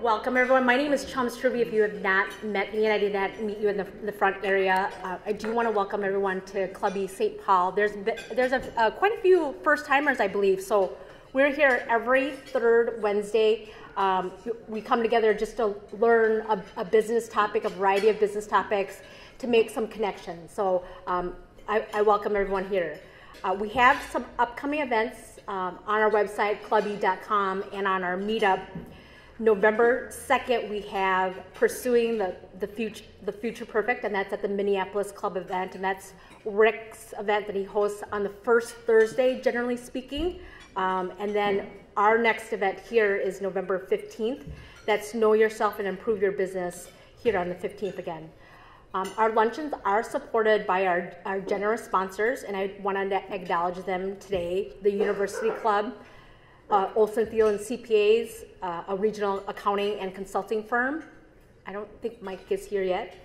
Welcome everyone. My name is Chums Truby. If you have not met me and I did not meet you in the front area, I do want to welcome everyone to Clubby St. Paul. There's quite a few first timers, I believe. So we're here every third Wednesday. We come together just to learn a business topic, a variety of business topics, to make some connections. So I welcome everyone here. We have some upcoming events on our website, clubby.com, and on our meetup. November 2nd, we have Pursuing the Future Perfect, and that's at the Minneapolis Club event, and that's Rick's event that he hosts on the first Thursday, generally speaking. And then our next event here is November 15th. That's Know Yourself and Improve Your Business here on the 15th again. Our luncheons are supported by our generous sponsors, and I want to acknowledge them today. The University Club, Olson Thielen CPAs, a regional accounting and consulting firm. I don't think Mike is here yet.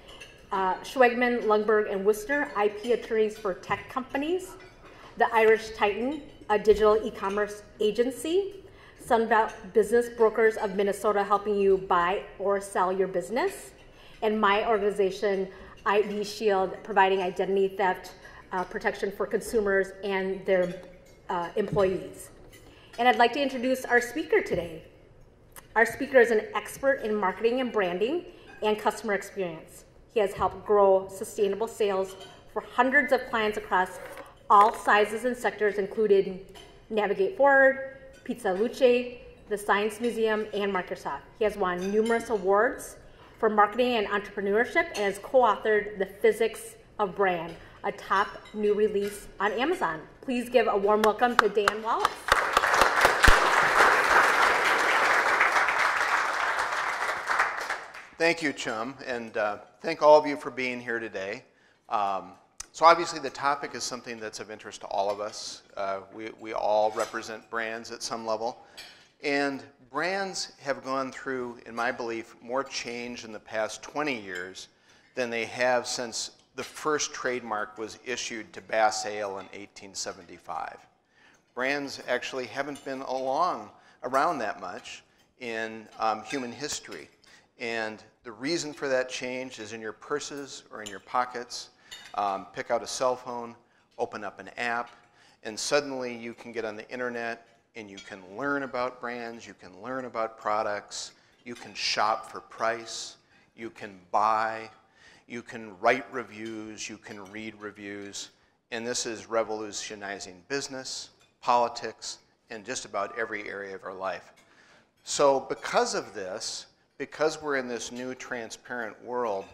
Schwegman, Lundberg, and Worcester, IP attorneys for tech companies. The Irish Titan, a digital e-commerce agency. Sunbelt Business Brokers of Minnesota, helping you buy or sell your business. And my organization, ID Shield, providing identity theft protection for consumers and their employees. And I'd like to introduce our speaker today. Our speaker is an expert in marketing and branding and customer experience. He has helped grow sustainable sales for hundreds of clients across all sizes and sectors, including Navigate Forward, Pizza Luce, the Science Museum, and Microsoft. He has won numerous awards for marketing and entrepreneurship and has co-authored The Physics of Brand, a top new release on Amazon. Please give a warm welcome to Dan Wallace. Thank you, Chum, and thank all of you for being here today. So obviously the topic is something that's of interest to all of us. We all represent brands at some level, and brands have gone through, in my belief, more change in the past 20 years than they have since the first trademark was issued to Bass Ale in 1875. Brands actually haven't been around that much in human history. And the reason for that change is in your purses or in your pockets. Pick out a cell phone, open up an app, and suddenly you can get on the internet and you can learn about brands, you can learn about products, you can shop for price, you can buy, you can write reviews, you can read reviews, and this is revolutionizing business, politics, and just about every area of our life. So because of this, because we're in this new transparent world,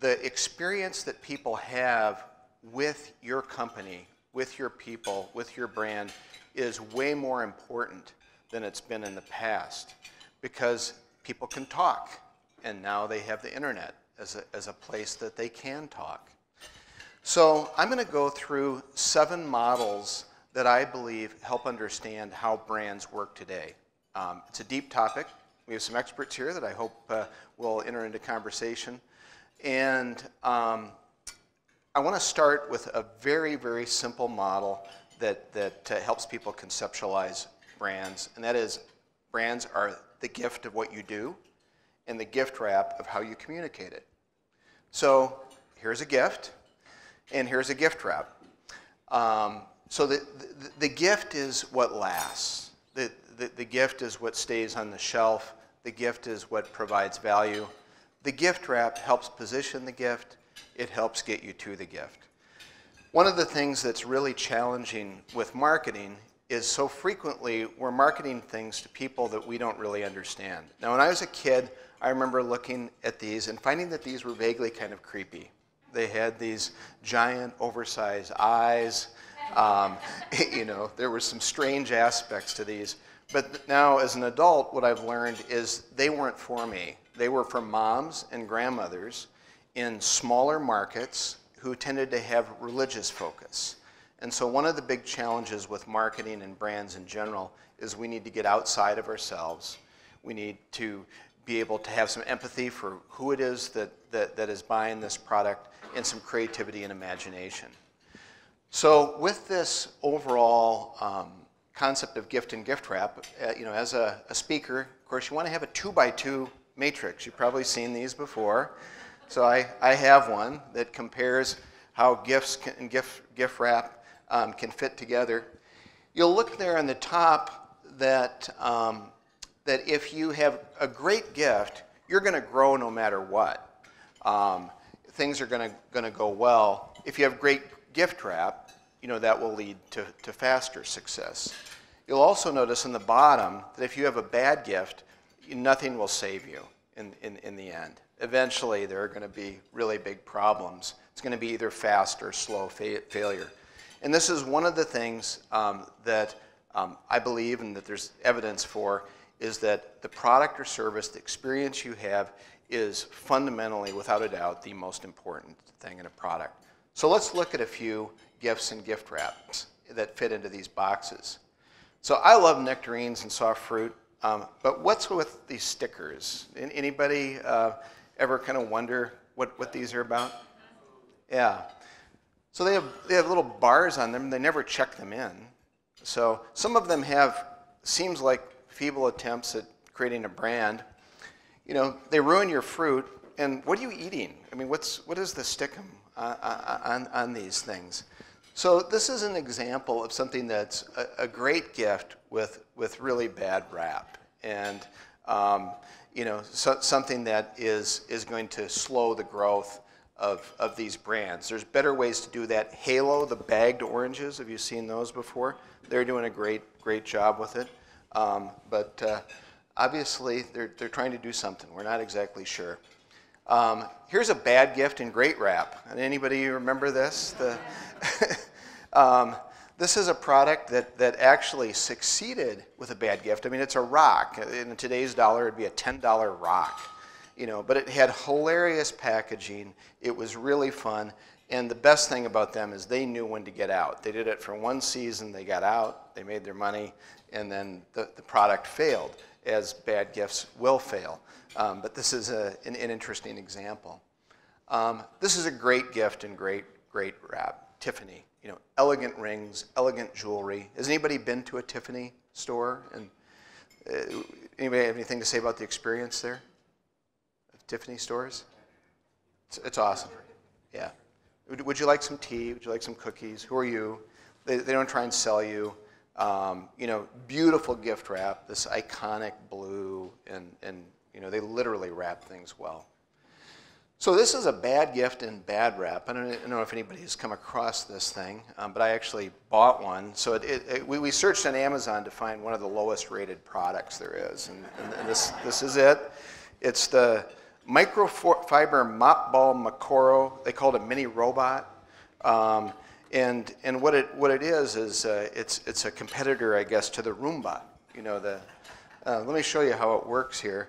the experience that people have with your company, with your people, with your brand is way more important than it's been in the past, because people can talk, and now they have the internet as a place that they can talk. So I'm going to go through 7 models that I believe help understand how brands work today. It's a deep topic. We have some experts here that I hope will enter into conversation. And I want to start with a very, very simple model that helps people conceptualize brands, and that is brands are the gift of what you do and the gift wrap of how you communicate it. So here's a gift, and here's a gift wrap. So the gift is what lasts. The gift is what stays on the shelf. The gift is what provides value. The gift wrap helps position the gift. It helps get you to the gift. One of the things that's really challenging with marketing is so frequently we're marketing things to people that we don't really understand. Now, when I was a kid, I remember looking at these and finding that these were vaguely kind of creepy. They had these giant, oversized eyes. You know, there were some strange aspects to these. But now, as an adult, what I've learned is they weren't for me. They were for moms and grandmothers in smaller markets who tended to have religious focus. And so one of the big challenges with marketing and brands in general is we need to get outside of ourselves. We need to be able to have some empathy for who it is that is buying this product, and some creativity and imagination. So with this overall concept of gift and gift wrap, as a speaker, of course, you want to have a 2x2 matrix. You've probably seen these before. So I have one that compares how gifts and gift wrap can fit together. You'll look there on the top that if you have a great gift, you're going to grow no matter what. Things are going to go well. If you have great gift wrap, that will lead to faster success. You'll also notice in the bottom that if you have a bad gift, nothing will save you in the end. Eventually, there are going to be really big problems. It's going to be either fast or slow failure. And this is one of the things that I believe and that there's evidence for, is that the product or service, the experience you have, is fundamentally, without a doubt, the most important thing in a product. So let's look at a few gifts and gift wraps that fit into these boxes. So I love nectarines and soft fruit, but what's with these stickers? Anybody ever kind of wonder what these are about? Yeah. So they have little bars on them. They never check them in. So some of them seems like feeble attempts at creating a brand. They ruin your fruit. And what are you eating? I mean, what is the stickum on these things? So this is an example of something that's a great gift with really bad wrap, and something that is going to slow the growth of these brands. There's better ways to do that. Halo, the bagged oranges, have you seen those before? They're doing a great job with it, but obviously they're trying to do something. We're not exactly sure. Here's a bad gift in great wrap. Anybody remember this? This is a product that actually succeeded with a bad gift. I mean, it's a rock. In today's dollar, it'd be a $10 rock. But it had hilarious packaging. It was really fun. And the best thing about them is they knew when to get out. They did it for one season. They got out. They made their money. And then the product failed, as bad gifts will fail. But this is an interesting example. This is a great gift and great wrap. Tiffany, elegant rings, elegant jewelry. Has anybody been to a Tiffany store? And anybody have anything to say about the experience there? Tiffany stores? It's awesome. Yeah. Would you like some tea? Would you like some cookies? Who are you? They don't try and sell you. Beautiful gift wrap, this iconic blue, and they literally wrap things well. So this is a bad gift and bad wrap. I don't know if anybody has come across this thing, but I actually bought one. So we searched on Amazon to find one of the lowest rated products there is, and this is it. It's the microfiber mop ball Makoro. They call it a mini robot. And what it is it's a competitor, I guess, to the Roomba. Let me show you how it works here.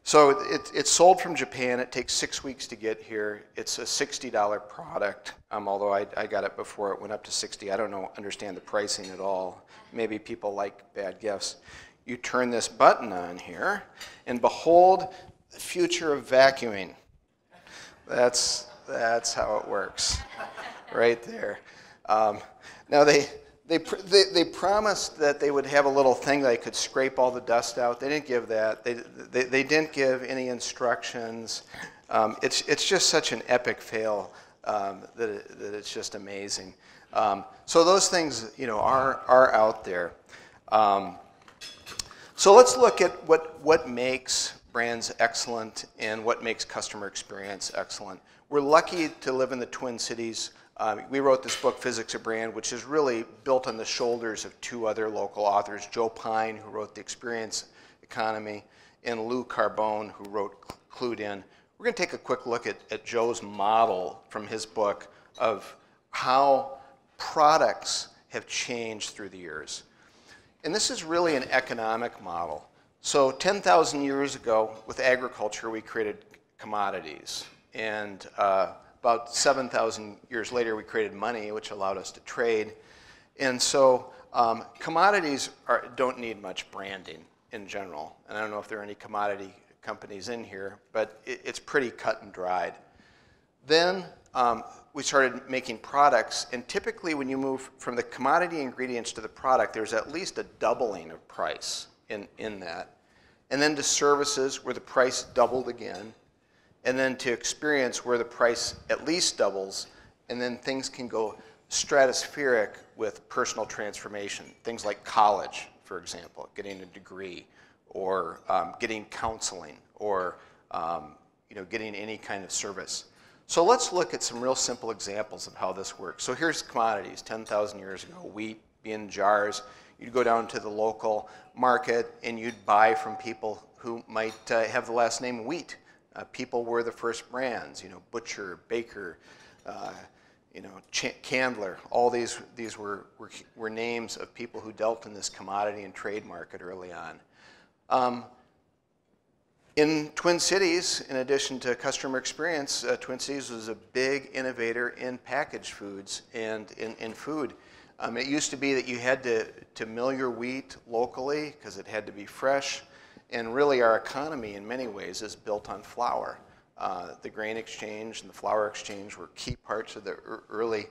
So it's sold from Japan. It takes 6 weeks to get here. It's a $60 product, although I got it before it went up to $60. I don't understand the pricing at all. Maybe people like bad gifts. You turn this button on here, and behold, the future of vacuuming. That's how it works, right there. Now they promised that they would have a little thing that they could scrape all the dust out. They didn't give that. They didn't give any instructions. It's just such an epic fail that it's just amazing. So those things, are out there. So let's look at what makes brands excellent and what makes customer experience excellent. We're lucky to live in the Twin Cities. We wrote this book, Physics of Brand, which is really built on the shoulders of two other local authors, Joe Pine, who wrote The Experience Economy, and Lou Carbone, who wrote Clued In. We're going to take a quick look at Joe's model from his book of how products have changed through the years. And this is really an economic model. So 10,000 years ago, with agriculture, we created commodities. And about 7,000 years later, we created money, which allowed us to trade. And so commodities don't need much branding in general. And I don't know if there are any commodity companies in here, but it's pretty cut and dried. Then we started making products, and typically when you move from the commodity ingredients to the product, there's at least a doubling of price in that. And then to services where the price doubled again, and then to experience where the price at least doubles, and then things can go stratospheric with personal transformation. Things like college, for example, getting a degree, or getting counseling, or getting any kind of service. So let's look at some real simple examples of how this works. So here's commodities, 10,000 years ago, wheat in jars. You'd go down to the local market and you'd buy from people who might have the last name Wheat. People were the first brands, Butcher, Baker, Candler. All these were names of people who dealt in this commodity and trade market early on. In Twin Cities, in addition to customer experience, Twin Cities was a big innovator in packaged foods and in food. It used to be that you had to mill your wheat locally because it had to be fresh. And really our economy in many ways is built on flour. The grain exchange and the flour exchange were key parts of the early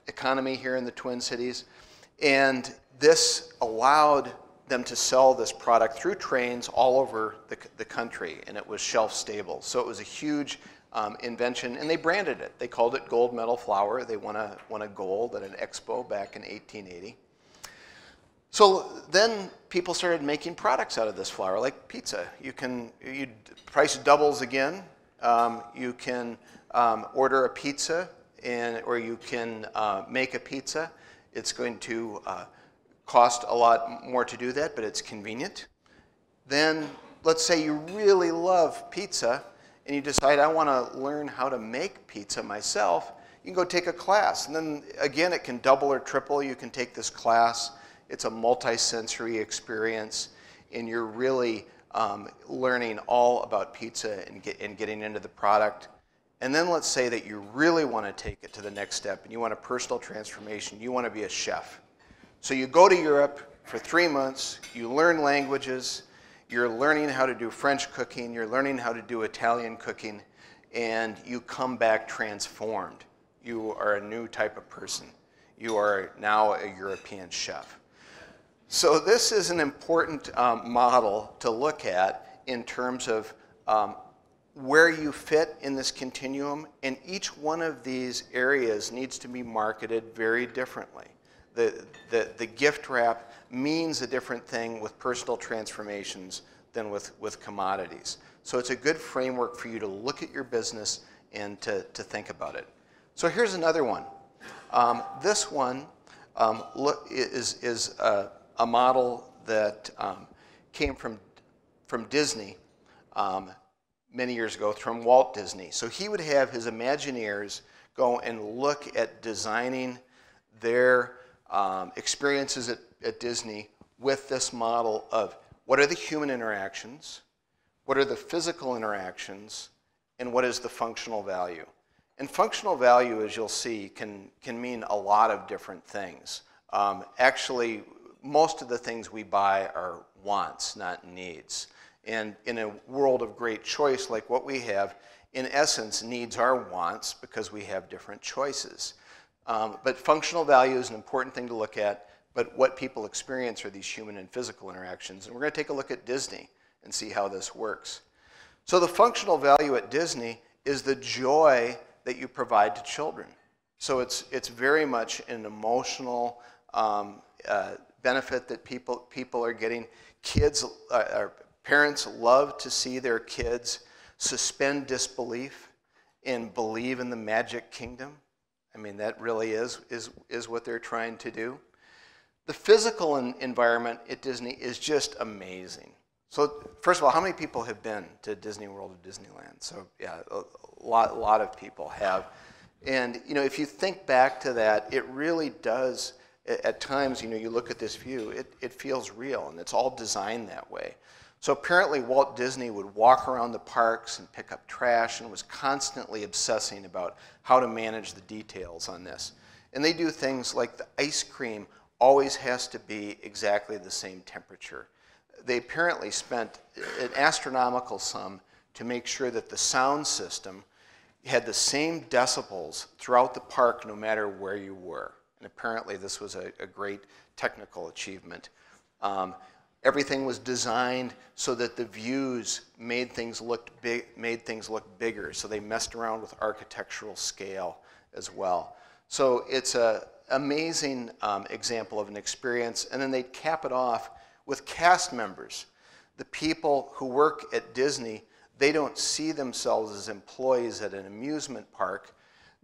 economy here in the Twin Cities. And this allowed them to sell this product through trains all over the country, and it was shelf stable. So it was a huge invention, and they branded it. They called it gold medal flour. They won a gold at an expo back in 1880. So then people started making products out of this flour, like pizza. Price doubles again. You can order a pizza, or you can make a pizza. It's going to cost a lot more to do that, but it's convenient. Then let's say you really love pizza and you decide, I want to learn how to make pizza myself. You can go take a class, and then again it can double or triple. You can take this class. It's a multi-sensory experience, and you're really learning all about pizza and getting into the product. And then let's say that you really want to take it to the next step and you want a personal transformation. You want to be a chef. So you go to Europe for 3 months, you learn languages, you're learning how to do French cooking, you're learning how to do Italian cooking, and you come back transformed. You are a new type of person. You are now a European chef. So this is an important model to look at in terms of where you fit in this continuum, and each one of these areas needs to be marketed very differently. The gift wrap means a different thing with personal transformations than with commodities. So it's a good framework for you to look at your business and to think about it. So here's another one. This one is a model that came from Disney many years ago, from Walt Disney. So he would have his Imagineers go and look at designing their experiences at Disney with this model of what are the human interactions, what are the physical interactions, and what is the functional value. And functional value, as you'll see, can mean a lot of different things. Actually, most of the things we buy are wants, not needs. And in a world of great choice like what we have, in essence, needs are wants because we have different choices. But functional value is an important thing to look at, but what people experience are these human and physical interactions. And we're going to take a look at Disney and see how this works. So the functional value at Disney is the joy that you provide to children. So it's very much an emotional benefit that people are getting. Parents love to see their kids suspend disbelief and believe in the magic kingdom. I mean, that really is what they're trying to do. The physical environment at Disney is just amazing. So first of all, how many people have been to Disney World or Disneyland? So yeah, a lot of people have. And if you think back to that, it really does, at times, you look at this view, it feels real, and it's all designed that way. So apparently Walt Disney would walk around the parks and pick up trash and was constantly obsessing about how to manage the details on this. And they do things like the ice cream always has to be exactly the same temperature. They apparently spent an astronomical sum to make sure that the sound system had the same decibels throughout the park no matter where you were. And apparently this was a great technical achievement. Everything was designed so that the views made things look bigger. So they messed around with architectural scale as well. So it's an amazing example of an experience. And then they cap it off with cast members. The people who work at Disney, they don't see themselves as employees at an amusement park.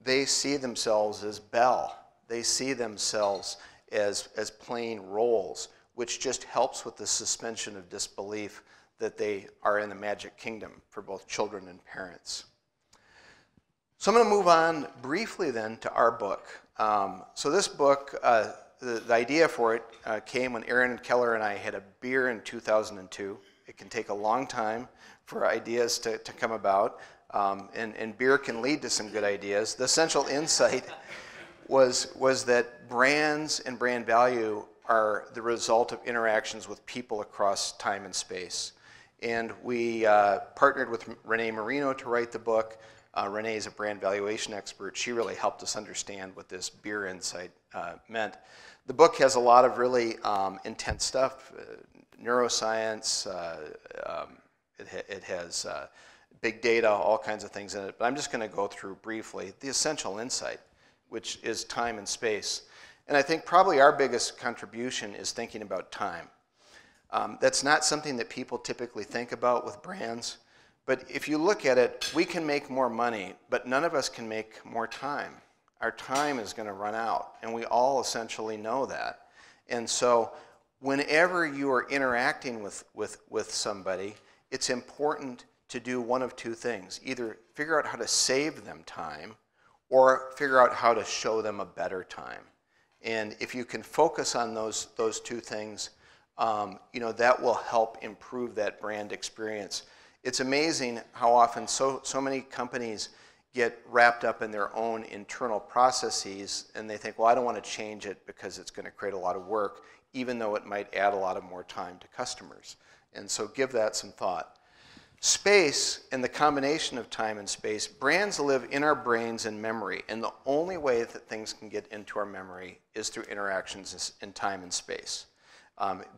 They see themselves as Belle. They see themselves as playing roles, which just helps with the suspension of disbelief that they are in the Magic Kingdom for both children and parents. So I'm going to move on briefly then to our book. So this book, the idea for it came when Aaron Keller and I had a beer in 2002. It can take a long time for ideas to come about, and beer can lead to some good ideas. The essential insight was that brands and brand value are the result of interactions with people across time and space. And we partnered with Renee Marino to write the book. Renee is a brand valuation expert. She really helped us understand what this beer insight meant. The book has a lot of really intense stuff, neuroscience, it has big data, all kinds of things in it. But I'm just going to go through briefly the essential insight, which is time and space. And I think probably our biggest contribution is thinking about time. That's not something that people typically think about with brands. But if you look at it, we can make more money, but none of us can make more time. Our time is going to run out, and we all essentially know that. And so whenever you are interacting with somebody, it's important to do one of two things. Either figure out how to save them time, or figure out how to show them a better time. And if you can focus on those two things, that will help improve that brand experience. It's amazing how often so many companies get wrapped up in their own internal processes, and they think, well, I don't want to change it because it's going to create a lot of work, even though it might add a lot of more time to customers. And so give that some thought. Space and the combination of time and space, brands live in our brains and memory, and the only way that things can get into our memory is through interactions in time and space,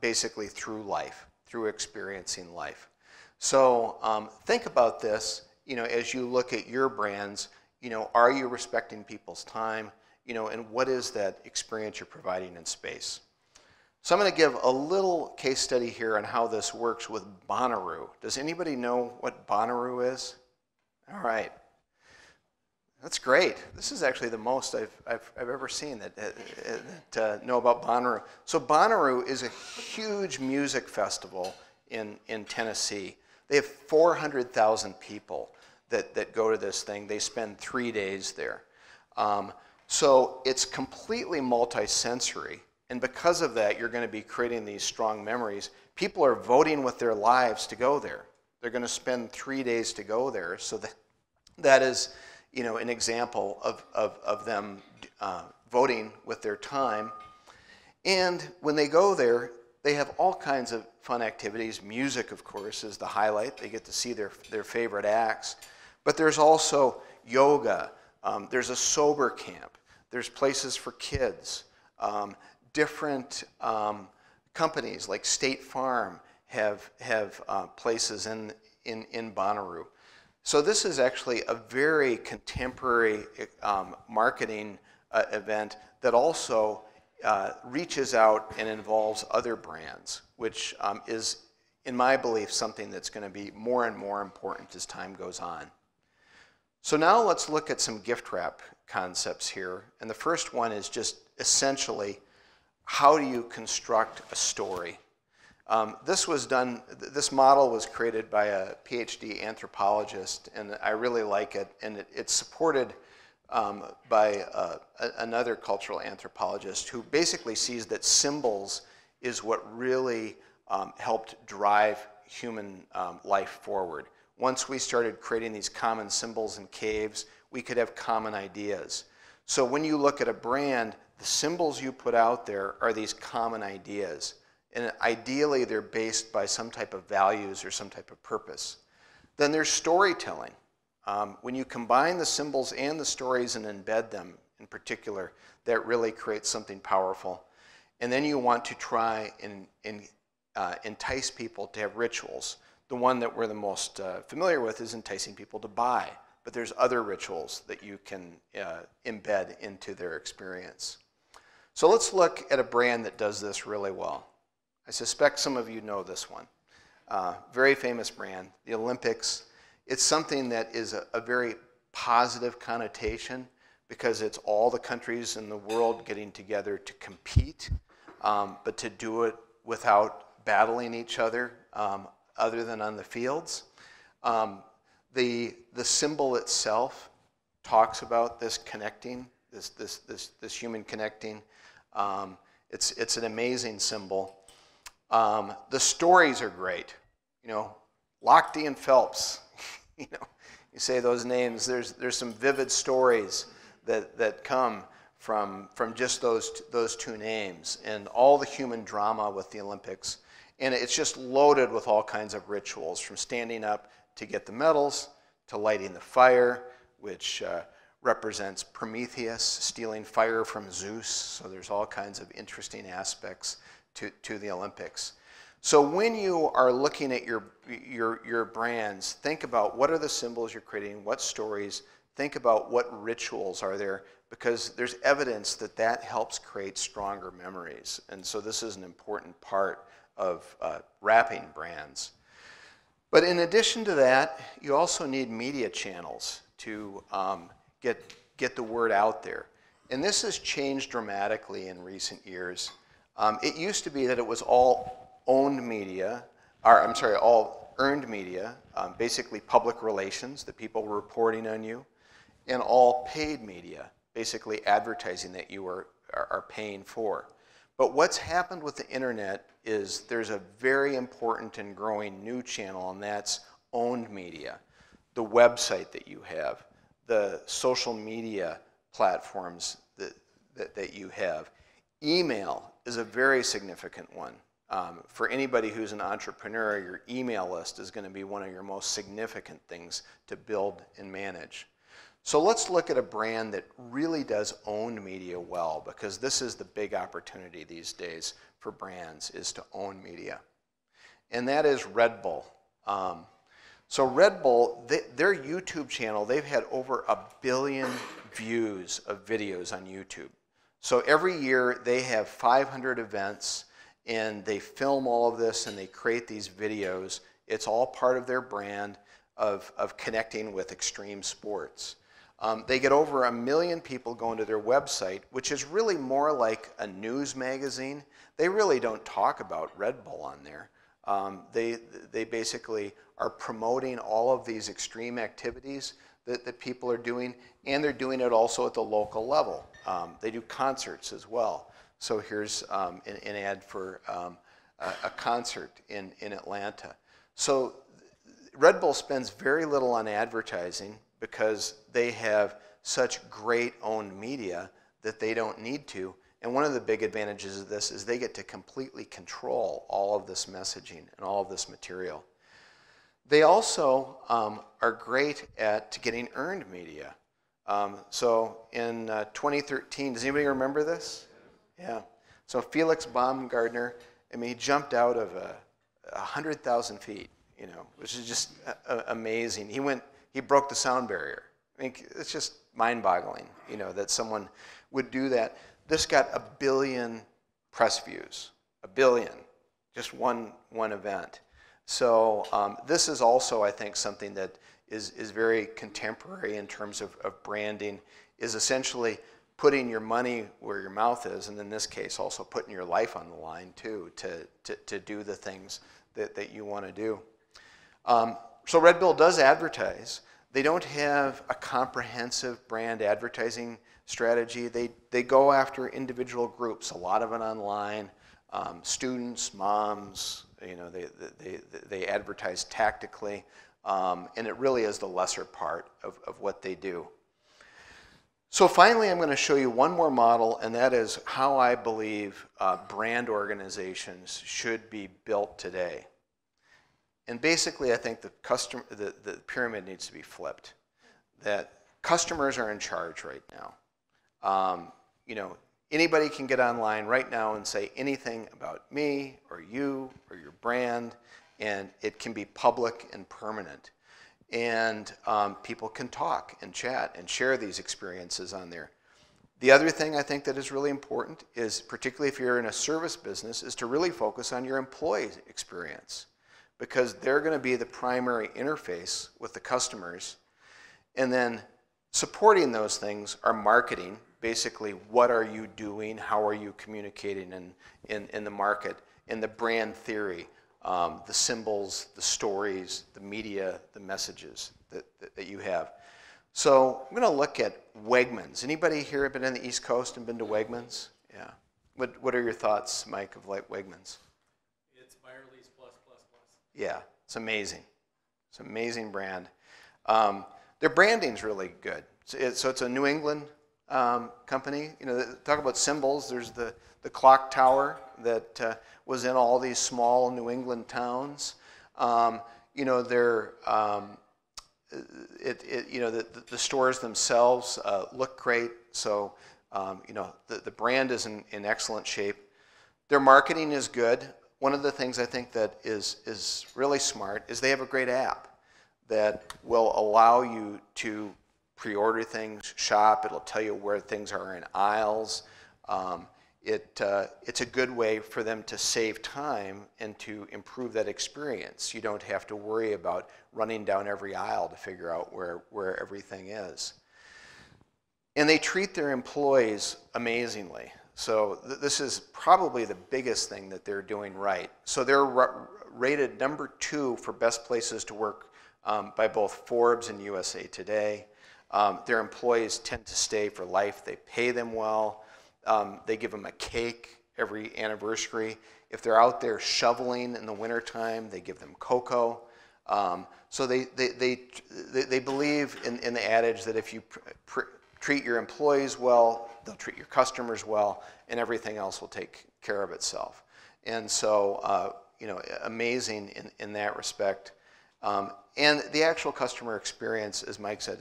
basically through life, through experiencing life. So think about this, as you look at your brands, are you respecting people's time, and what is that experience you're providing in space? So I'm going to give a little case study here on how this works with Bonnaroo. Does anybody know what Bonnaroo is? All right. That's great. This is actually the most I've ever seen that know about Bonnaroo. So Bonnaroo is a huge music festival in Tennessee. They have 400,000 people that go to this thing. They spend 3 days there. So it's completely multi-sensory. And because of that, you're going to be creating these strong memories. People are voting with their lives to go there. They're going to spend 3 days to go there. So that is, an example of them voting with their time. And when they go there, they have all kinds of fun activities. Music, of course, is the highlight. They get to see their favorite acts. But there's also yoga. There's a sober camp. There's places for kids. Different companies like State Farm have places in Bonnaroo. So this is actually a very contemporary marketing event that also reaches out and involves other brands, which is, in my belief, something that's going to be more and more important as time goes on. So now let's look at some gift wrap concepts here. And the first one is just essentially, how do you construct a story? This model was created by a PhD anthropologist, and I really like it. And it's supported by another cultural anthropologist who basically sees that symbols is what really helped drive human life forward. Once we started creating these common symbols and caves, we could have common ideas. So when you look at a brand, the symbols you put out there are these common ideas. And ideally, they're based by some type of values or some type of purpose. Then there's storytelling. When you combine the symbols and the stories and embed them in particular, that really creates something powerful. And then you want to try and entice people to have rituals. The one that we're the most familiar with is enticing people to buy, but there's other rituals that you can embed into their experience. So let's look at a brand that does this really well. I suspect some of you know this one. Very famous brand, the Olympics. It's something that is a very positive connotation because it's all the countries in the world getting together to compete, but to do it without battling each other than on the fields. The symbol itself talks about this connecting, this human connecting. It's an amazing symbol. The stories are great. You know, Lochte and Phelps. You know, you say those names. There's some vivid stories that come from just those two names, and all the human drama with the Olympics. And it's just loaded with all kinds of rituals, from standing up to get the medals, to lighting the fire, which represents Prometheus stealing fire from Zeus. So there's all kinds of interesting aspects to the Olympics. So when you are looking at your brands, think about what are the symbols you're creating, what stories, think about what rituals are there, because there's evidence that helps create stronger memories. And so this is an important part of wrapping brands. But in addition to that, you also need media channels to get the word out there. And this has changed dramatically in recent years. It used to be that it was all owned media, all earned media, basically public relations, that people were reporting on you, and all paid media, basically advertising that you are paying for. But what's happened with the internet is there's a very important and growing new channel, and that's owned media. The website that you have, the social media platforms that you have. Email is a very significant one. For anybody who's an entrepreneur, your email list is going to be one of your most significant things to build and manage. So let's look at a brand that really does own media well, because this is the big opportunity these days for brands, is to own media. And that is Red Bull. So Red Bull, their YouTube channel, they've had over 1 billion views of videos on YouTube. So every year they have 500 events, and they film all of this and they create these videos. It's all part of their brand of connecting with extreme sports. They get over 1 million people going to their website, which is really more like a news magazine. They really don't talk about Red Bull on there. They basically are promoting all of these extreme activities that people are doing, and they're doing it also at the local level. They do concerts as well. So here's an ad for a concert in Atlanta. So Red Bull spends very little on advertising because they have such great owned media that they don't need to. And one of the big advantages of this is they get to completely control all of this messaging and all of this material. They also are great at getting earned media. So in 2013, does anybody remember this? Yeah. So Felix Baumgartner, I mean, he jumped out of 100,000 feet, you know, which is just amazing. He broke the sound barrier. I mean, it's just mind-boggling, you know, that someone would do that. This got 1 billion press views, 1 billion, just one event. So this is also, I think, something that is very contemporary in terms of branding, is essentially putting your money where your mouth is, and in this case also putting your life on the line too, to do the things that you want to do. So Red Bull does advertise. They don't have a comprehensive brand advertising strategy. They go after individual groups, a lot of it online, students, moms, you know, they advertise tactically, and it really is the lesser part of what they do. So finally, I'm going to show you one more model, and that is how I believe brand organizations should be built today. And basically, I think the pyramid needs to be flipped. that customers are in charge right now. You know, anybody can get online right now and say anything about me or you or your brand, and it can be public and permanent. And people can talk and chat and share these experiences on there. The other thing I think that is really important is, particularly if you're in a service business, is to really focus on your employees' experience, because they're going to be the primary interface with the customers. And then supporting those things are marketing. Basically, what are you doing? How are you communicating in the market? In the brand theory, the symbols, the stories, the media, the messages that you have. So I'm going to look at Wegmans. Anybody here been in the East Coast and been to Wegmans? Yeah. What are your thoughts, Mike, of like Wegmans? It's Byerly's plus. Yeah, it's amazing. It's an amazing brand. Their branding's really good. So it's a New England company. You know, talk about symbols. There's the clock tower that was in all these small New England towns. You know, they're you know, the stores themselves look great. So you know, the brand is in excellent shape. Their marketing is good. One of the things I think that is really smart is they have a great app that will allow you to pre-order things, shop. It'll tell you where things are in aisles. It's a good way for them to save time and to improve that experience. You don't have to worry about running down every aisle to figure out where everything is. And they treat their employees amazingly. So this is probably the biggest thing that they're doing right. So they're rated #2 for best places to work by both Forbes and USA Today. Their employees tend to stay for life. They pay them well. They give them a cake every anniversary. If they're out there shoveling in the wintertime, they give them cocoa. So they believe in the adage that if you treat your employees well, they'll treat your customers well, and everything else will take care of itself. And so, you know, amazing in that respect. And the actual customer experience, as Mike said,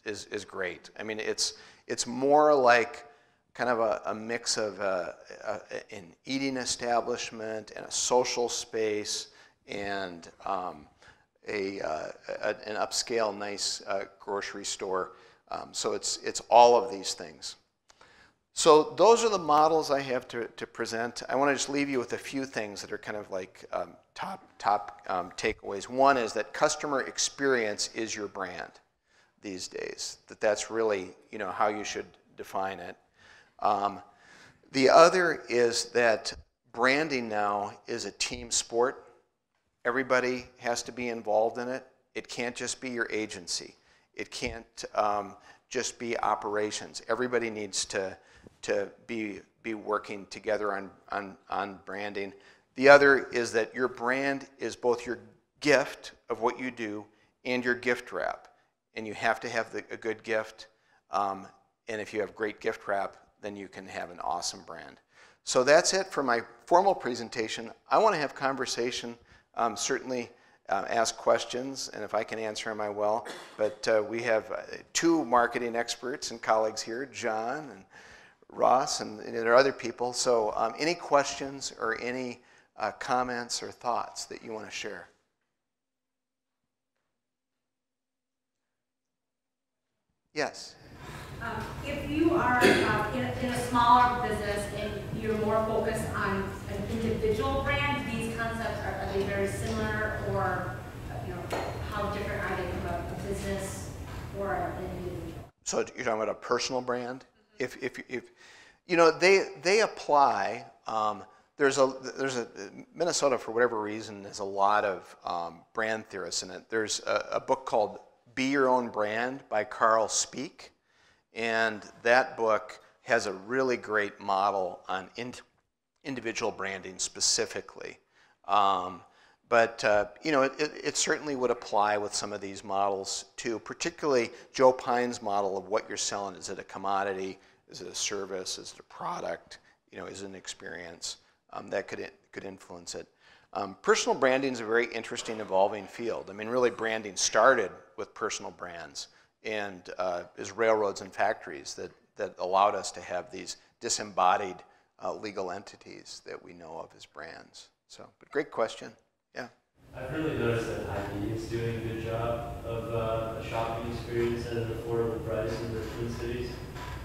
is great. I mean, it's more like kind of a mix of an eating establishment and a social space and an upscale, nice grocery store. So it's all of these things. So those are the models I have to present. I want to just leave you with a few things that are kind of like top takeaways. One is that customer experience is your brand these days. That's really, you know, how you should define it. The other is that branding now is a team sport. Everybody has to be involved in it. It can't just be your agency. It can't just be operations. Everybody needs to be working together on branding. The other is that your brand is both your gift of what you do and your gift wrap. And you have to have a good gift. And if you have great gift wrap, then you can have an awesome brand. So that's it for my formal presentation. I want to have conversation, certainly ask questions, and if I can answer them, I will. But we have 2 marketing experts and colleagues here, John and Ross, and there are other people. So any questions or any comments or thoughts that you want to share? Yes. If you are in a smaller business and you're more focused on an individual brand, these concepts are they very similar, or you know, how different are they from a business or an individual? So you're talking about a personal brand? Mm-hmm. If you know, they apply. There's a Minnesota, for whatever reason, has a lot of brand theorists in it. There's a book called Be Your Own Brand by Carl Speak. And that book has a really great model on individual branding specifically. But you know, it certainly would apply with some of these models too, particularly Joe Pine's model of what you're selling. Is it a commodity? Is it a service? Is it a product? You know, is it an experience? That could influence it. Personal branding is a very interesting, evolving field. I mean, really, branding started with personal brands is railroads and factories that allowed us to have these disembodied legal entities that we know of as brands. So, but great question. Yeah. I've really noticed that Hy-Vee is doing a good job of a shopping experience at an affordable price in the Twin Cities.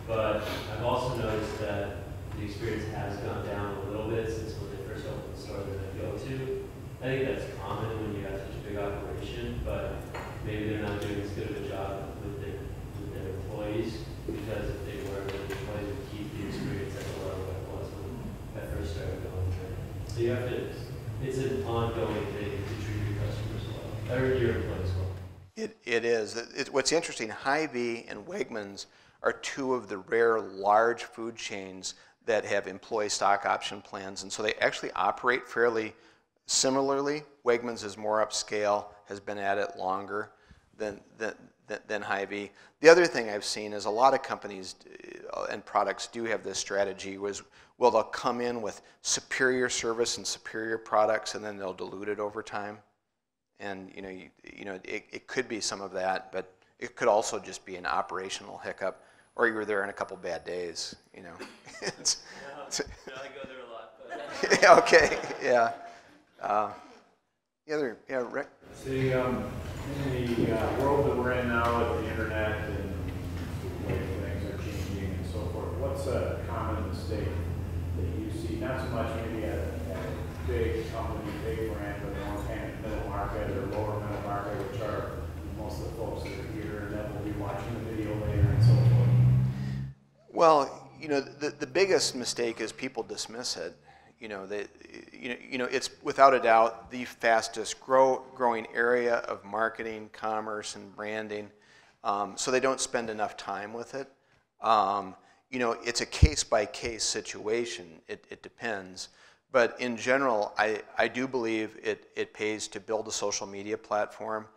But I've also noticed that the experience has gone down a little bit since when they first opened the store that I go to. I think that's common when you have such a big operation, but maybe they're not doing as good of a job with their employees, because if they were, the employees would keep the experience at the level it was when I first started going there. So you have to, it's an ongoing thing to treat your customers well, or your employees well. It is. What's interesting, Hy-Vee and Wegmans are two of the rare large food chains that have employee stock option plans, and so they actually operate fairly similarly. Wegmans is more upscale, has been at it longer than Hy-Vee. The other thing I've seen is a lot of companies and products do have this strategy, they'll come in with superior service and superior products, and then they'll dilute it over time. And it could be some of that, but it could also just be an operational hiccup, or you were there in a couple bad days. I go there a lot. But Yeah, okay, yeah. Rick? See, in the world that we're in now with the internet and the way things are changing and so forth, what's a common mistake that you see? Not so much maybe at a big company, big brand, but more kind of middle market or lower middle market, which are most of the folks that are here and that will be watching the video later and so forth. Well, the biggest mistake is people dismiss it. It's without a doubt the fastest growing area of marketing, commerce, and branding. So they don't spend enough time with it. It's a case-by-case situation. It depends. But in general, I do believe it pays to build a social media platform.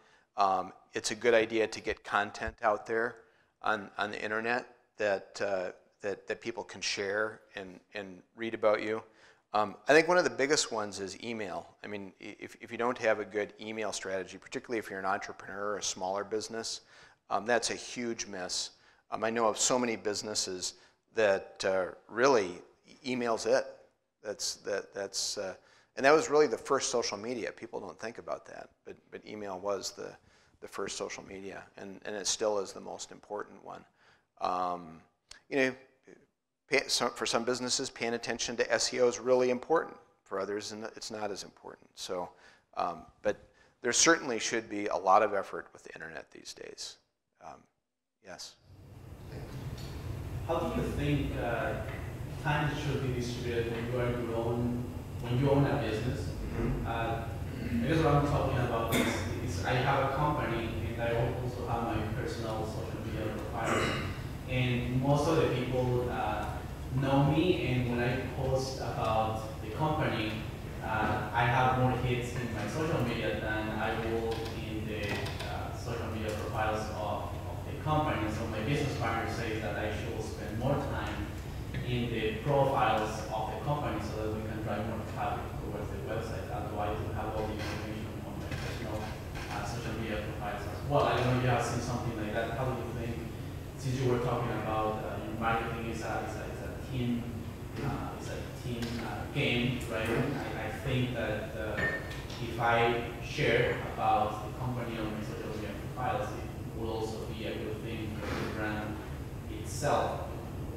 It's a good idea to get content out there on the internet that people can share and read about you. I think one of the biggest ones is email. I mean, if you don't have a good email strategy, particularly if you're an entrepreneur or a smaller business, that's a huge miss. I know of so many businesses that really email's it. And that was really the first social media. People don't think about that, but email was the first social media, and it still is the most important one. For some businesses, paying attention to SEO is really important. For others, it's not as important. So, but there certainly should be a lot of effort with the internet these days. Yes? How do you think time should be distributed when you own a business? Because what I'm talking about is I have a company and I also have my personal social media profile. And most of the people know me, and when I post about the company, I have more hits in my social media than I will in the social media profiles of the company. So my business partner says that I should spend more time in the profiles of the company so that we can drive more traffic towards the website. Although I do have all the information on my personal social media profiles as well. I don't know if you have seen something like that. How do you think? Since you were talking about marketing is a team, game, right? I think that if I share about the company on my social media profiles, it will also be a good thing for the brand itself.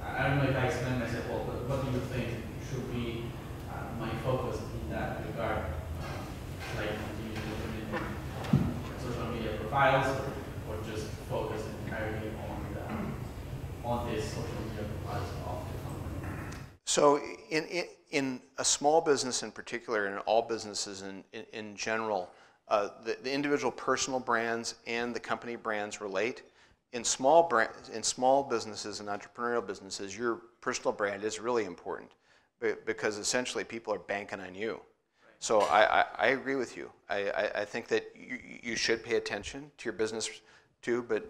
I don't know if I explained myself well, but what do you think should be my focus in that regard? Like continue to social media profiles, or just focus entirely on this social media profiles of the company? So in a small business in particular, and in all businesses in general, the individual personal brands and the company brands relate. In small businesses and entrepreneurial businesses, your personal brand is really important because essentially people are banking on you. So I agree with you. I think that you should pay attention to your business too, but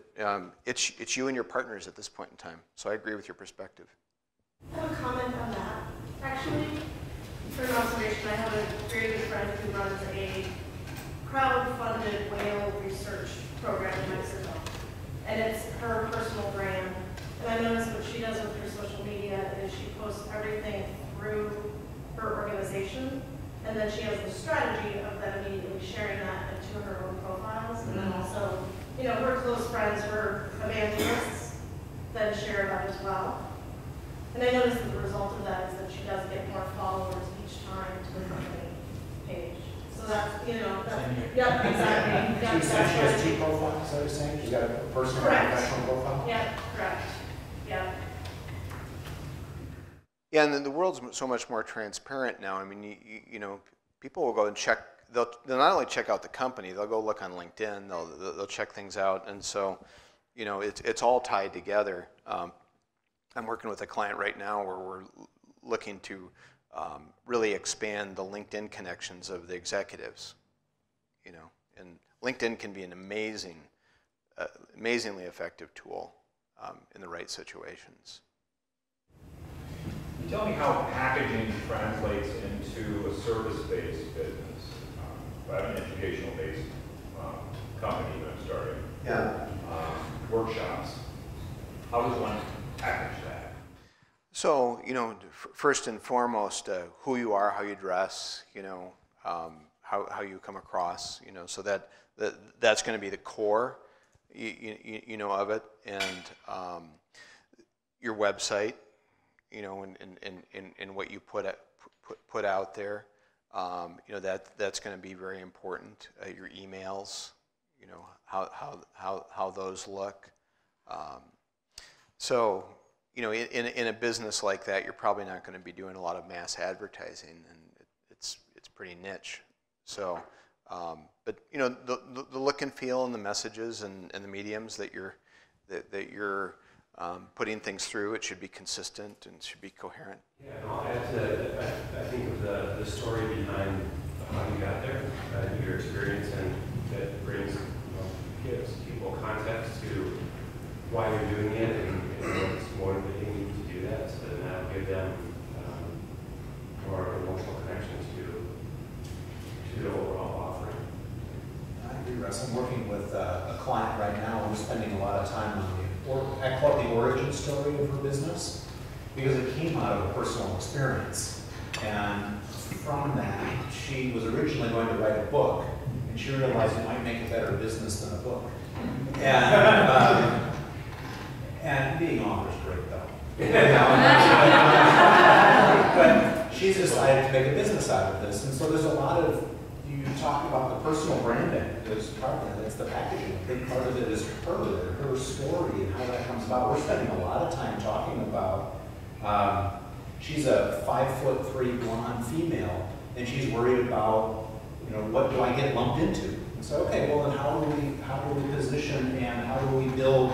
it's you and your partners at this point in time. So I agree with your perspective. I have a comment on that. Actually, for an observation, I have a very good friend who runs a crowd-funded whale research program in Mexico. and it's her personal brand. And I noticed what she does with her social media is she posts everything through her organization, and then she has the strategy of then immediately sharing that into her own profiles, and then also, you know, her close friends, her evangelists, then share that as well. And I noticed that the result of that is that she does get more followers each time to the company page. So that's, you know, that's, yep, exactly. She said she has 2 profiles, is that what you're saying? She's got a personal and professional profile? Yeah, correct. Yeah. Yeah, and then the world's so much more transparent now. I mean, you know, people will go and check. They'll not only check out the company, they'll go look on LinkedIn. They'll check things out, and so, you know, it's all tied together. I'm working with a client right now where we're looking to really expand the LinkedIn connections of the executives. You know, and LinkedIn can be an amazingly effective tool in the right situations. Tell me how packaging translates into a service-based business. I have an educational-based company that I'm starting. Yeah. Workshops. How does one package that? So, you know, first and foremost, who you are, how you dress, you know, how you come across, you know, so that's going to be the core, you know, of it, and your website, you know, and what you put out there, you know, that's going to be very important. Your emails, you know, how those look. So, you know, in a business like that, you're probably not going to be doing a lot of mass advertising, and it's pretty niche. So, but you know, the look and feel and the messages and the mediums that you're putting things through, it should be consistent and should be coherent. Yeah, and I'll add to that. I think of the story behind how you got there, your experience, and that brings, you know, gives people context to why you're doing it and what's motivating you to do that, so then that'll give them more emotional connection to the overall offering. I agree, Russ. I'm working with a client right now. We're spending a lot of time on I call it the origin story of her business, because it came out of a personal experience. And from that, she was originally going to write a book, and she realized it might make a better business than a book. And being an author is great, though. But she's decided to make a business out of this. And so there's a lot of, you talk about the personal branding. There's part of it, it's the packaging. A big part of it is her story and how that comes about. We're spending a lot of time talking about, she's a 5'3" blonde female, and she's worried about, you know, what do I get lumped into? And so, okay, well then how do we position and how do we build,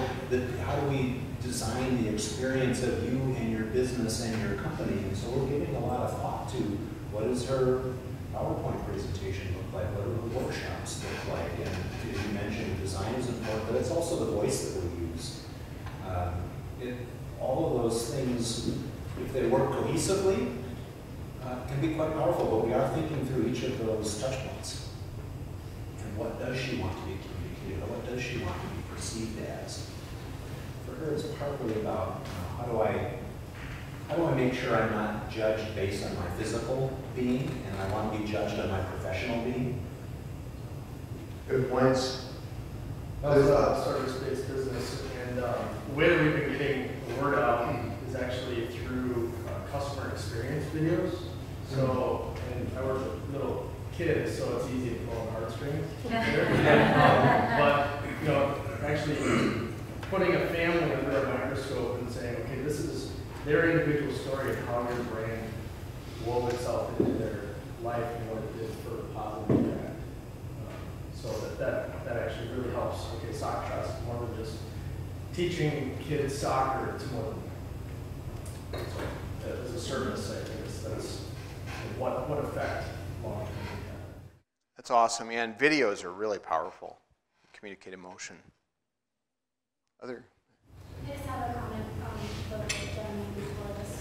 how do we design the experience of you and your business and your company? And so we're giving a lot of thought to what does her PowerPoint presentation look like, what do her workshops look like, and as you mentioned, design is important, but it's also the voice that we use. All of those things, if they work cohesively, can be quite powerful, but we are thinking through each of those touch points. And what does she want to be communicated, or what does she want to be perceived as? For her, it's partly about, you know, how do I make sure I'm not judged based on my physical being, and I want to be judged on my professional being? Good points. That is a service-based business, and the way that we've been getting the word out is actually through customer experience videos. So, and I work with little kids, so it's easy to pull on heartstrings. But, you know, actually putting a family under a microscope and saying, okay, this is their individual story of how your brand wove itself into their life and what it did for a positive impact. So that actually really helps. Okay, Sock Trust is more than just teaching kids soccer, it's more than that. So as a service, I think that's what effect long term we have. That's awesome, and videos are really powerful. Communicate emotion. Other? I just have a comment for Jen before this.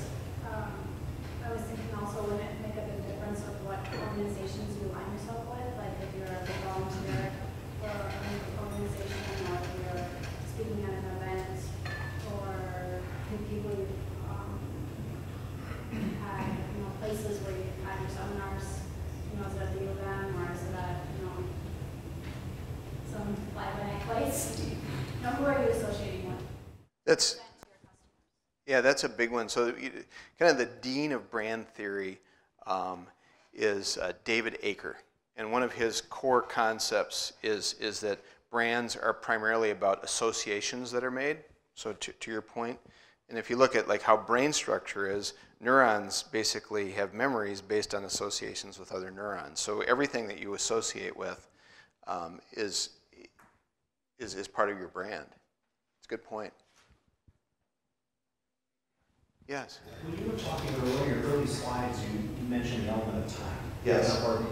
I was thinking also, would it make a big difference of what organizations you align yourself with? Like if you're a volunteer for an organization or if you're speaking at businesses where you have your seminars, you know, is it a U of M or is it a, you know, some fly-by-night place? You know, who are you associating with? That's, yeah, that's a big one. So kind of the dean of brand theory is David Aker. And one of his core concepts is that brands are primarily about associations that are made. So to your point, and if you look at like how brain structure is, neurons basically have memories based on associations with other neurons. So everything that you associate with is part of your brand. It's a good point. Yes? When you were talking earlier, in your early slides, you mentioned the element of time. Yes. Or,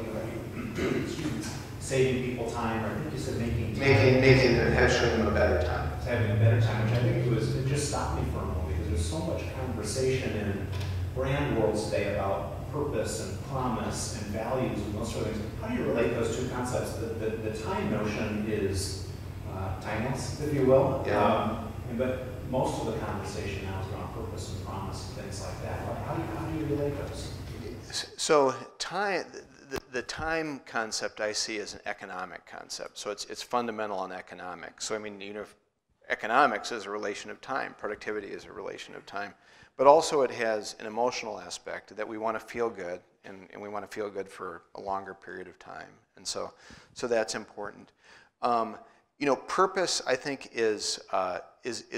saving people time, or I think you said making having a better time. Having a better time, which I think it just stopped me for a moment, because there's so much conversation in brand world today about purpose and promise and values and those sort of things. How do you relate those two concepts? The time notion is timeless, if you will. Yeah. But most of the conversation now is around purpose and promise and things like that. How do you relate those? So the time concept I see as an economic concept. So it's fundamental in economics. So I mean, you know, economics is a relation of time. Productivity is a relation of time. But also it has an emotional aspect that we want to feel good, and we want to feel good for a longer period of time. And so that's important. You know, purpose, I think, is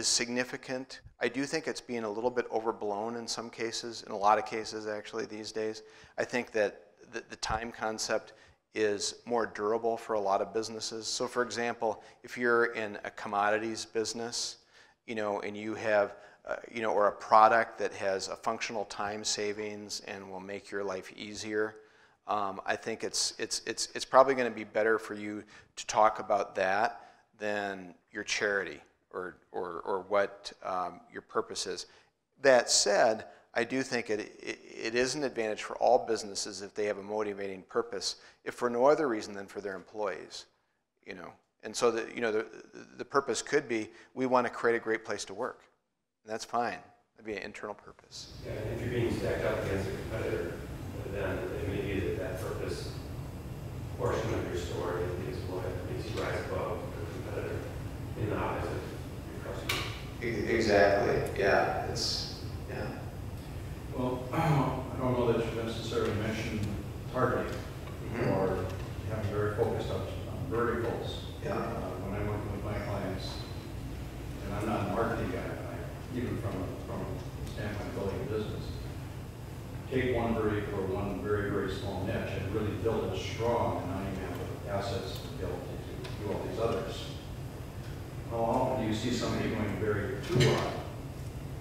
significant. I do think it's being a little bit overblown in some cases, in a lot of cases actually these days. I think that the time concept is more durable for a lot of businesses. So for example, if you're in a commodities business, you know, and you have, you know, or a product that has a functional time savings and will make your life easier, I think it's probably going to be better for you to talk about that than your charity or what your purpose is. That said, I do think it is an advantage for all businesses if they have a motivating purpose, if for no other reason than for their employees, you know. And so the purpose could be, we want to create a great place to work. And that's fine. That'd be an internal purpose. Yeah, and if you're being stacked up against a competitor, then it may be that purpose portion of your story is what makes you rise above the competitor in the eyes of your customer. Exactly. Yeah. Yeah. Well, I don't know that you necessarily mentioned targeting or having very focused on verticals. Yeah. When I'm working with my clients, and I'm not a marketing guy, even from a standpoint of building a business, take one vertical or one very, very small niche and really build it strong, and now you have the assets to be able to do all these others. How often do you see somebody going very too wide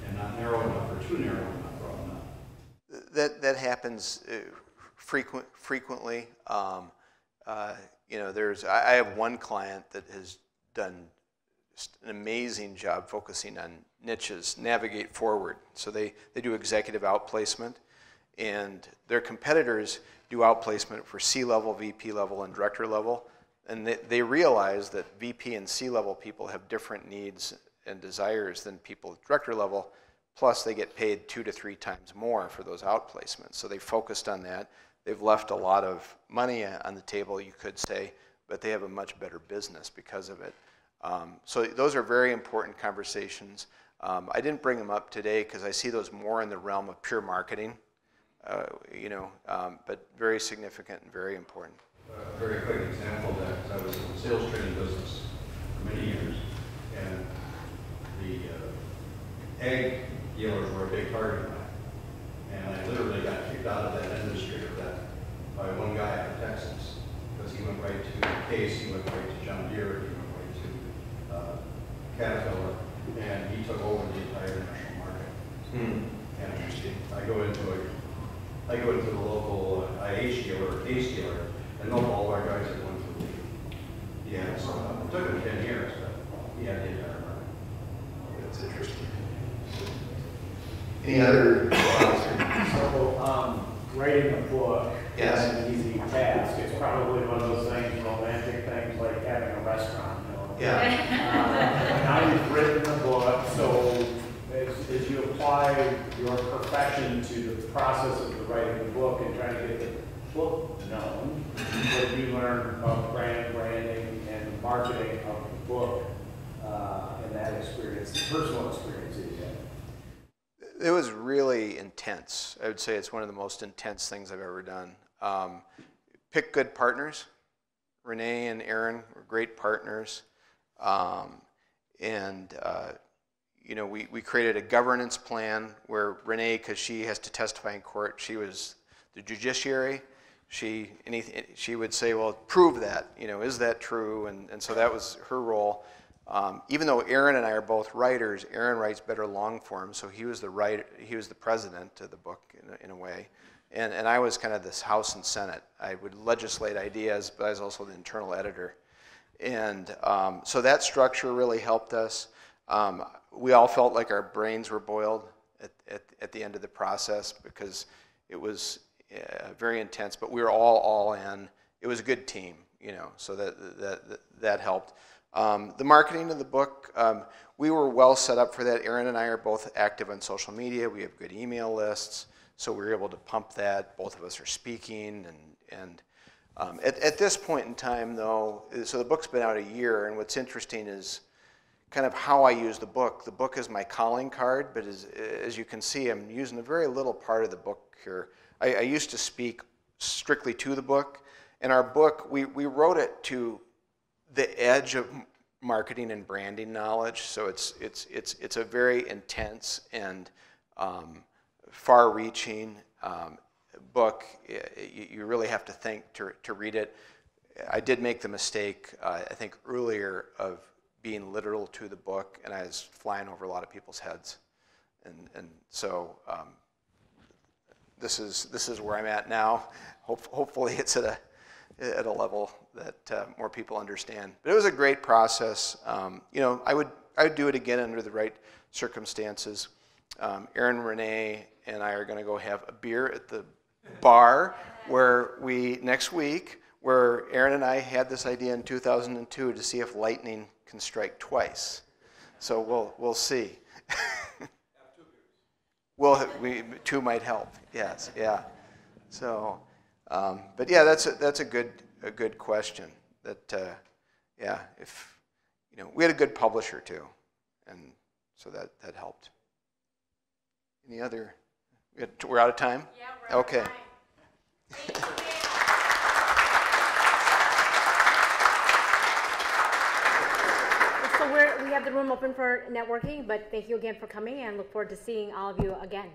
and not narrow enough, or too narrow and not broad enough? That happens frequently. You know, I have one client that has done just an amazing job focusing on niches, navigate forward. So they do executive outplacement, and their competitors do outplacement for C-level, VP level, and director level. And they realize that VP and C-level people have different needs and desires than people at director level, plus they get paid 2 to 3 times more for those outplacements. So they focused on that. They've left a lot of money on the table, you could say, but they have a much better business because of it. So those are very important conversations. I didn't bring them up today because I see those more in the realm of pure marketing, you know, but very significant and very important. A very quick example of that, I was in the sales training business for many years, and the egg dealers were a big target of mine. And I literally got kicked out of that industry by one guy out of Texas, because he went right to Case, he went right to John Deere, he went right to Caterpillar, and he took over the entire national market. And I go into the local IH dealer, Case dealer, and all of our guys are going through the yeah. So it took him 10 years, but he had the entire market. That's interesting. Any other thoughts? So, writing a book Yes. is an easy task. It's probably one of those things, romantic things, like having a restaurant. You know? Yeah. Now you've written a book, so as you apply your profession to the process of the writing the book and trying to get the book known, what you learn about branding, and marketing of the book, and that experience, the personal experience that you had? It was really intense. I would say it's one of the most intense things I've ever done. Pick good partners. Renee and Aaron were great partners. You know, we created a governance plan where Renee, because she has to testify in court, she was the judiciary. She would say, well, prove that, you know, is that true? And so that was her role. Even though Aaron and I are both writers, Aaron writes better long form, so he was the writer, he was the president of the book in a way. And I was kind of this House and Senate. I would legislate ideas, but I was also the internal editor. And so that structure really helped us. We all felt like our brains were boiled at the end of the process because it was very intense, but we were all in. It was a good team, you know, so that helped. The marketing of the book, we were well set up for that. Aaron and I are both active on social media. We have good email lists, so we were able to pump that. Both of us are speaking, and at this point in time, though, so the book's been out a year, and what's interesting is kind of how I use the book. The book is my calling card, but as you can see, I'm using a very little part of the book here. I used to speak strictly to the book, and our book, we wrote it to the edge of marketing and branding knowledge, so it's a very intense and far-reaching book. You really have to think to read it. I did make the mistake, I think earlier, of being literal to the book, and I was flying over a lot of people's heads, and so this is where I'm at now. Hopefully, it's at a level that more people understand. But it was a great process. You know, I would do it again under the right circumstances. Aaron, Renee, and I are going to go have a beer at the bar where next week, where Aaron and I had this idea in 2002 to see if lightning can strike twice. So we'll see. Well, two might help. Yes, yeah. So, but yeah, that's a good question. That yeah, if you know, we had a good publisher too, and so that helped. Any other? We're out of time? Yeah, we're out okay. of time. Thank you. So we have the room open for networking, but thank you again for coming and look forward to seeing all of you again.